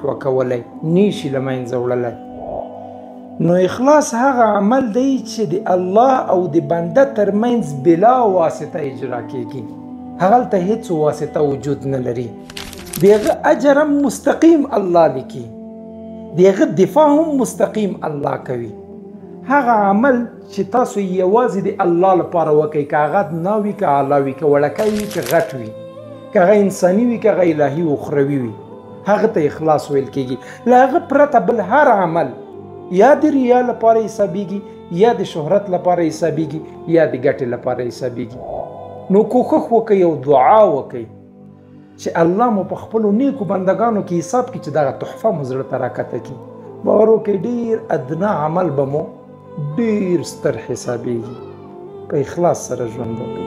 محو کولی، نیشي له منځه وړلی. نو اخلاص هغه عمل دی چې د الله او د بنده ترمنځ بلا واسطه اجرا کیږي. هغلته هیڅ واسطه وجود نه لري. د هغه اجر هم مستقیم الله لیکي، د هغه دفاع هم مستقیم الله کوي. هغه عمل چې تاسو یوازې د الله لپاره وکئ، که هغه نه وي، که اعلی وي، که وړکی وي، که غټ وي، که هغه انساني وي، که هغه الهي و اخروي وي، هغه ته اخلاص ویل کیږي. له هغه پرته بل هر عمل یا د ریا لپاره حسابیږي، یا د شهرت لپاره حسابیږي، یا د ګټې لپاره حسابیږي. نو کوښښ وکئ او دعا وکئ چې الله مو په خپلو نیکو بندګانو کې حساب کړي چې دغه تحفه مو زړه ته راکته کړي. باور وکئ ډېر ادنا عمل به مو ډېر ستر حسابیږي. په اخلاص سره ژوند وکړئ.